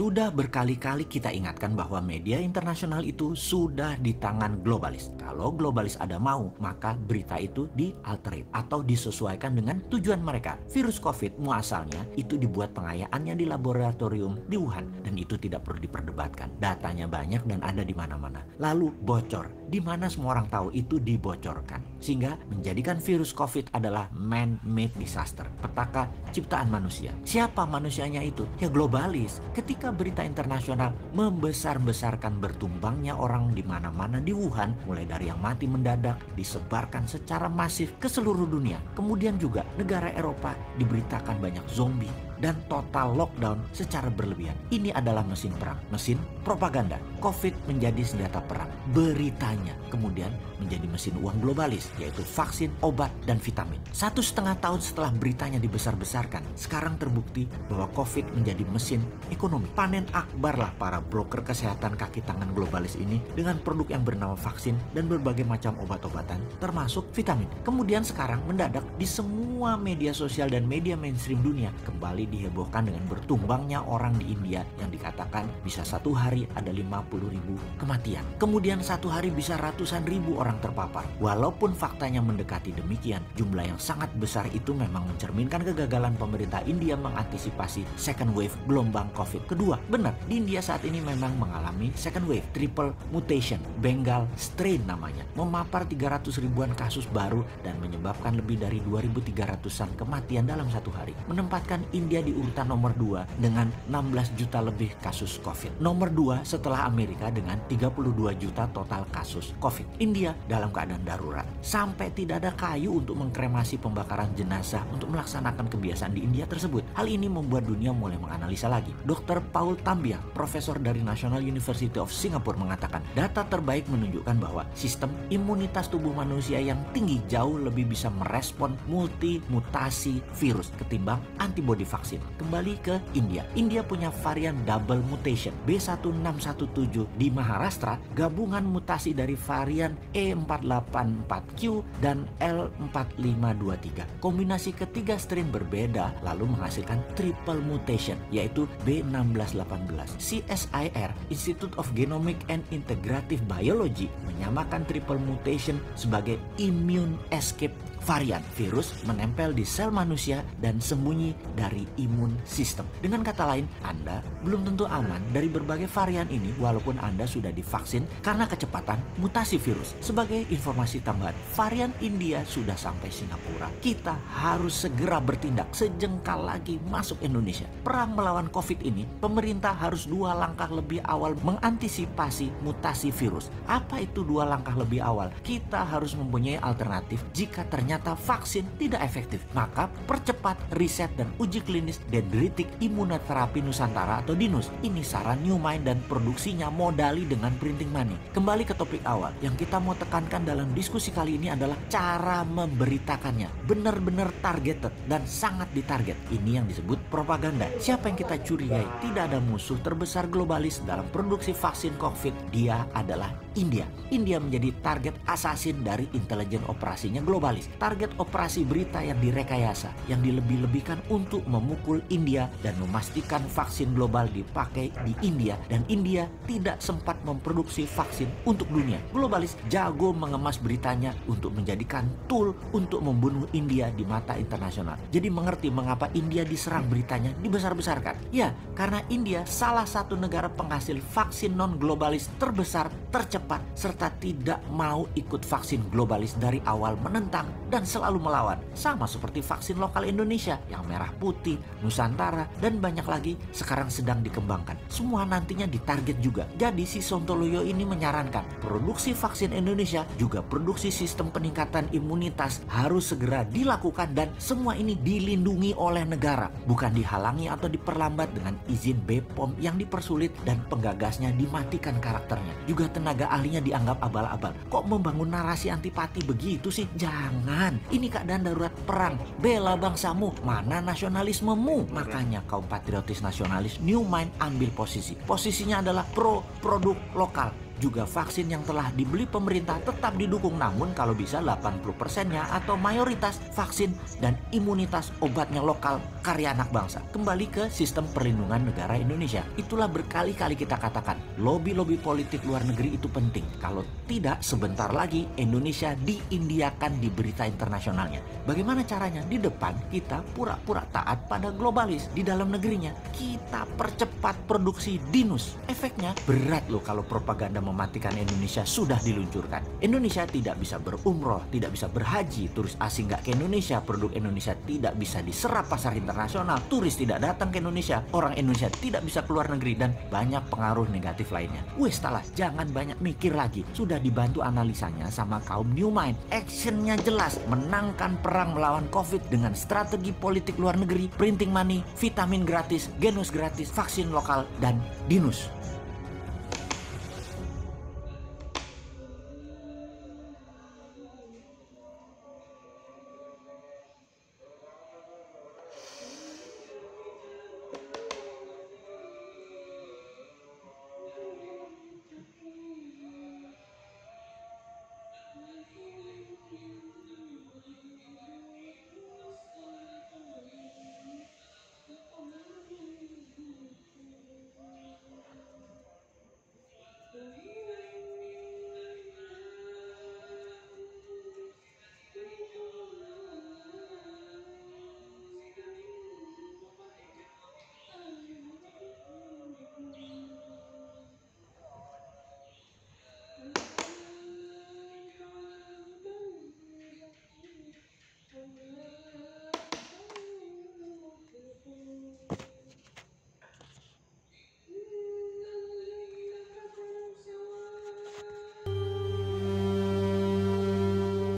Sudah berkali-kali kita ingatkan bahwa media internasional itu sudah di tangan globalis. Kalau globalis ada mau, maka berita itu di-alter atau disesuaikan dengan tujuan mereka. Virus COVID muasalnya itu dibuat pengayaannya di laboratorium di Wuhan, dan itu tidak perlu diperdebatkan. Datanya banyak dan ada di mana-mana. Lalu bocor, di mana semua orang tahu itu dibocorkan, sehingga menjadikan virus COVID adalah man-made disaster, petaka ciptaan manusia. Siapa manusianya itu? Ya globalis. Ketika berita internasional membesar-besarkan bertumbangnya orang di mana-mana di Wuhan, mulai dari yang mati mendadak disebarkan secara masif ke seluruh dunia. Kemudian juga negara Eropa diberitakan banyak zombie dan total lockdown secara berlebihan. Ini adalah mesin perang, mesin propaganda. COVID menjadi senjata perang, beritanya kemudian menjadi mesin uang globalis, yaitu vaksin, obat, dan vitamin. 1,5 tahun setelah beritanya dibesar-besarkan, sekarang terbukti bahwa COVID menjadi mesin ekonomi. Panen akbar lah para broker kesehatan kaki tangan globalis ini dengan produk yang bernama vaksin dan berbagai macam obat-obatan, termasuk vitamin. Kemudian sekarang mendadak di semua media sosial dan media mainstream dunia kembali dihebohkan dengan bertumbangnya orang di India yang dikatakan bisa satu hari ada 50.000 kematian. Kemudian satu hari bisa ratusan ribu orang terpapar. Walaupun faktanya mendekati demikian, jumlah yang sangat besar itu memang mencerminkan kegagalan pemerintah India mengantisipasi second wave gelombang COVID kedua. Benar, di India saat ini memang mengalami second wave, triple mutation, Bengal strain namanya, memapar 300 ribuan kasus baru dan menyebabkan lebih dari 2.300-an kematian dalam satu hari, menempatkan India di urutan nomor 2 dengan 16 juta lebih kasus COVID. Nomor 2 setelah Amerika dengan 32 juta total kasus COVID. India dalam keadaan darurat. Sampai tidak ada kayu untuk mengkremasi pembakaran jenazah untuk melaksanakan kebiasaan di India tersebut. Hal ini membuat dunia mulai menganalisa lagi. Dr. Paul Tambiah, profesor dari National University of Singapore mengatakan, data terbaik menunjukkan bahwa sistem imunitas tubuh manusia yang tinggi jauh lebih bisa merespon multi-mutasi virus ketimbang antibodi vaksin. Kembali ke India. India punya varian double mutation B1617 di Maharashtra, gabungan mutasi dari varian E484Q dan L4523. Kombinasi ketiga strain berbeda lalu menghasilkan triple mutation, yaitu B1618. CSIR, Institute of Genomic and Integrative Biology, menyamakan triple mutation sebagai immune escape varian. Virus menempel di sel manusia dan sembunyi dari imun sistem. Dengan kata lain, Anda belum tentu aman dari berbagai varian ini walaupun Anda sudah divaksin karena kecepatan mutasi virus. Sebagai informasi tambahan, varian India sudah sampai Singapura. Kita harus segera bertindak sejengkal lagi masuk Indonesia. Perang melawan COVID ini, pemerintah harus 2 langkah lebih awal mengantisipasi mutasi virus. Apa itu 2 langkah lebih awal? Kita harus mempunyai alternatif jika ternyata vaksin tidak efektif. Maka percepat riset dan uji klinis dendritik imunoterapi Nusantara atau DINUS. Ini saran Newmind dan produksinya modali dengan printing money. Kembali ke topik awal, yang kita mau tekankan dalam diskusi kali ini adalah cara memberitakannya. Benar-benar targeted dan sangat ditarget. Ini yang disebut propaganda. Siapa yang kita curigai? Tidak ada musuh terbesar globalis dalam produksi vaksin COVID. Dia adalah India. India menjadi target assassin dari intelijen operasinya globalis. Target operasi berita yang direkayasa, yang dilebih-lebihkan untuk memukul India dan memastikan vaksin global dipakai di India, dan India tidak sempat memproduksi vaksin untuk dunia. Globalis jago mengemas beritanya untuk menjadikan tool untuk membunuh India di mata internasional. Jadi mengerti mengapa India diserang beritanya dibesar-besarkan. Ya, karena India salah satu negara penghasil vaksin non-globalis terbesar, tercepat, serta tidak mau ikut vaksin globalis dari awal, menentang dan selalu melawan. Sama seperti vaksin lokal Indonesia yang merah putih, Nusantara, dan banyak lagi sekarang sedang dikembangkan. Semua nantinya ditarget juga. Jadi si Sontoloyo ini menyarankan produksi vaksin Indonesia juga produksi sistem peningkatan imunitas harus segera dilakukan, dan semua ini dilindungi oleh negara, bukan dihalangi atau diperlambat dengan izin BPOM yang dipersulit dan penggagasnya dimatikan karakternya. Juga tenaga ahlinya dianggap abal-abal. Kok membangun narasi antipati begitu sih? Jangan. Ini keadaan darurat perang. Bela bangsamu. Mana nasionalismemu? Makanya kaum patriotis nasionalis Newmind ambil posisi. Posisinya adalah pro produk lokal. juga vaksin yang telah dibeli pemerintah tetap didukung, namun kalau bisa 80%-nya atau mayoritas vaksin dan imunitas obatnya lokal karya anak bangsa. Kembali ke sistem perlindungan negara Indonesia. Itulah berkali-kali kita katakan, lobby-lobby politik luar negeri itu penting. Kalau tidak, sebentar lagi Indonesia diindiakan di berita internasionalnya. Bagaimana caranya? Di depan kita pura-pura taat pada globalis, di dalam negerinya kita percepat produksi dinus. Efeknya berat loh kalau propaganda mematikan Indonesia sudah diluncurkan. Indonesia tidak bisa berumroh, tidak bisa berhaji, turis asing nggak ke Indonesia, produk Indonesia tidak bisa diserap pasar internasional, turis tidak datang ke Indonesia, orang Indonesia tidak bisa keluar negeri, dan banyak pengaruh negatif lainnya. Wes salah, jangan banyak mikir lagi. Sudah dibantu analisanya sama kaum New Mind. Actionnya jelas, menangkan perang melawan COVID dengan strategi politik luar negeri, printing money, vitamin gratis, genus gratis, vaksin lokal, dan dinus.